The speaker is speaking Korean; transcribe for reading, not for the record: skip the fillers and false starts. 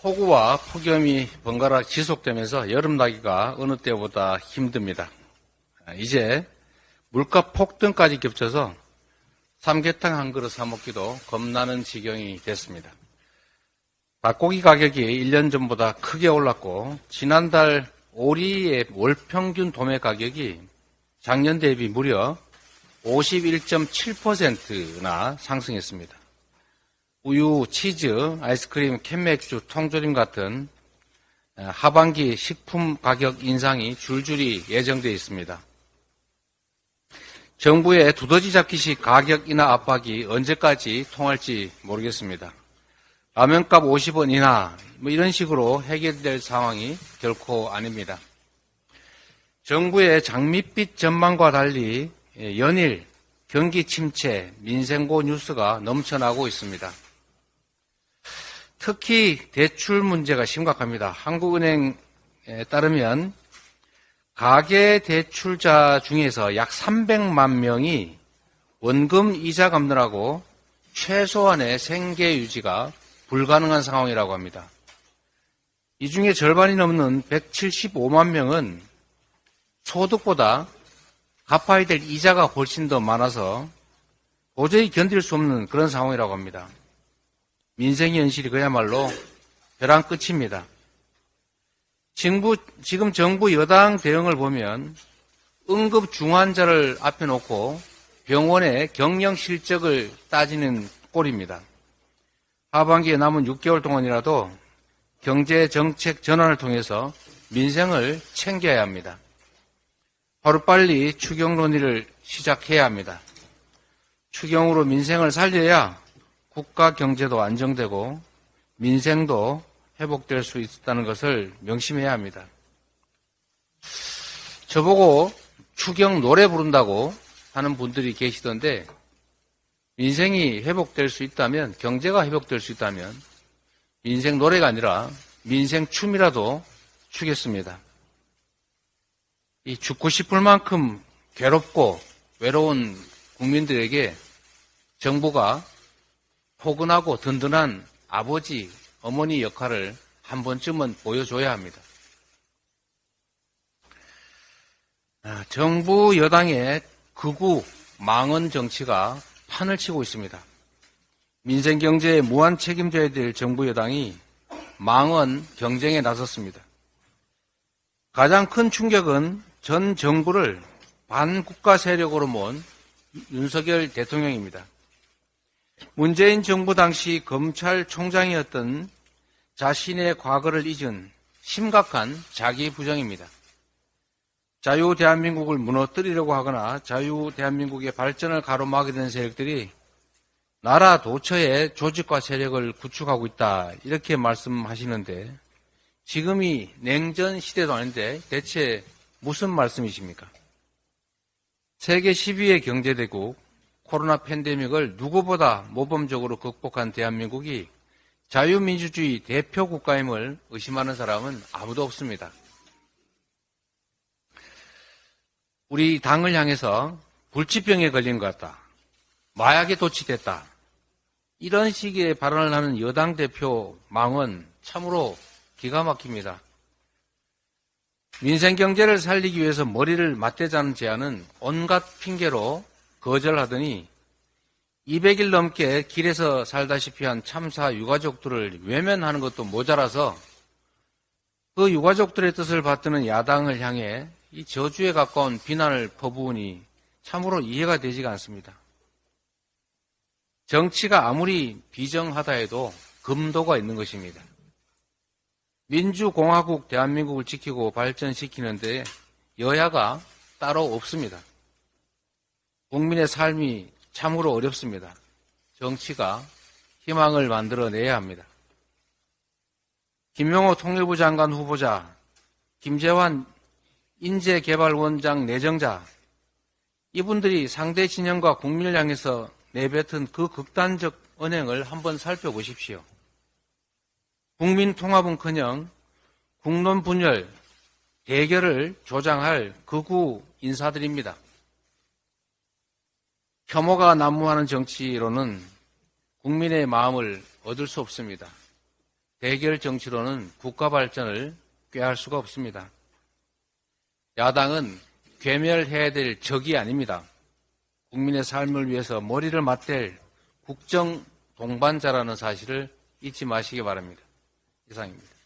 폭우와 폭염이 번갈아 지속되면서 여름나기가 어느 때보다 힘듭니다. 이제 물가 폭등까지 겹쳐서 삼계탕 한 그릇 사 먹기도 겁나는 지경이 됐습니다. 닭고기 가격이 1년 전보다 크게 올랐고 지난달 오리의 월평균 도매 가격이 작년 대비 무려 51.7%나 상승했습니다. 우유, 치즈, 아이스크림, 캔맥주, 통조림 같은 하반기 식품 가격 인상이 줄줄이 예정되어 있습니다. 정부의 두더지 잡기식 가격 인하 압박이 언제까지 통할지 모르겠습니다. 라면값 50원 인하 이런 식으로 해결될 상황이 결코 아닙니다. 정부의 장밋빛 전망과 달리 연일 경기 침체, 민생고 뉴스가 넘쳐나고 있습니다. 특히 대출 문제가 심각합니다. 한국은행에 따르면 가계대출자 중에서 약 300만 명이 원금 이자 갚느라고 최소한의 생계 유지가 불가능한 상황이라고 합니다. 이 중에 절반이 넘는 175만 명은 소득보다 갚아야 될 이자가 훨씬 더 많아서 도저히 견딜 수 없는 그런 상황이라고 합니다. 민생의 현실이 그야말로 벼랑 끝입니다. 지금 정부 여당 대응을 보면 응급 중환자를 앞에 놓고 병원의 경영 실적을 따지는 꼴입니다. 하반기에 남은 6개월 동안이라도 경제정책 전환을 통해서 민생을 챙겨야 합니다. 하루빨리 추경 논의를 시작해야 합니다. 추경으로 민생을 살려야 국가 경제도 안정되고 민생도 회복될 수 있다는 것을 명심해야 합니다. 저보고 추경 노래 부른다고 하는 분들이 계시던데 민생이 회복될 수 있다면, 경제가 회복될 수 있다면 민생 노래가 아니라 민생 춤이라도 추겠습니다. 이 죽고 싶을 만큼 괴롭고 외로운 국민들에게 정부가 포근하고 든든한 아버지, 어머니 역할을 한 번쯤은 보여줘야 합니다. 정부 여당의 극우 망언 정치가 판을 치고 있습니다. 민생 경제에 무한 책임져야 될 정부 여당이 망언 경쟁에 나섰습니다. 가장 큰 충격은 전 정부를 반국가 세력으로 모은 윤석열 대통령입니다. 문재인 정부 당시 검찰총장이었던 자신의 과거를 잊은 심각한 자기 부정입니다. 자유 대한민국을 무너뜨리려고 하거나 자유 대한민국의 발전을 가로막게 된 세력들이 나라 도처에 조직과 세력을 구축하고 있다 이렇게 말씀하시는데 지금이 냉전 시대도 아닌데 대체 무슨 말씀이십니까? 세계 10위의 경제대국 코로나 팬데믹을 누구보다 모범적으로 극복한 대한민국이 자유민주주의 대표 국가임을 의심하는 사람은 아무도 없습니다. 우리 당을 향해서 불치병에 걸린 것 같다. 마약에 도취됐다. 이런 식의 발언을 하는 여당 대표 망언 참으로 기가 막힙니다. 민생 경제를 살리기 위해서 머리를 맞대자는 제안은 온갖 핑계로 거절하더니 200일 넘게 길에서 살다시피 한 참사 유가족들을 외면하는 것도 모자라서 그 유가족들의 뜻을 받드는 야당을 향해 이 저주에 가까운 비난을 퍼부으니 참으로 이해가 되지가 않습니다. 정치가 아무리 비정하다 해도 금도가 있는 것입니다. 민주공화국 대한민국을 지키고 발전시키는데 여야가 따로 없습니다. 국민의 삶이 참으로 어렵습니다. 정치가 희망을 만들어내야 합니다. 김명호 통일부 장관 후보자, 김재환 인재개발원장 내정자, 이분들이 상대 진영과 국민을 향해서 내뱉은 그 극단적 언행을 한번 살펴보십시오. 국민 통합은커녕 국론 분열, 대결을 조장할 극우 인사들입니다. 혐오가 난무하는 정치로는 국민의 마음을 얻을 수 없습니다. 대결 정치로는 국가 발전을 꾀할 수가 없습니다. 야당은 괴멸해야 될 적이 아닙니다. 국민의 삶을 위해서 머리를 맞댈 국정 동반자라는 사실을 잊지 마시기 바랍니다. 이상입니다.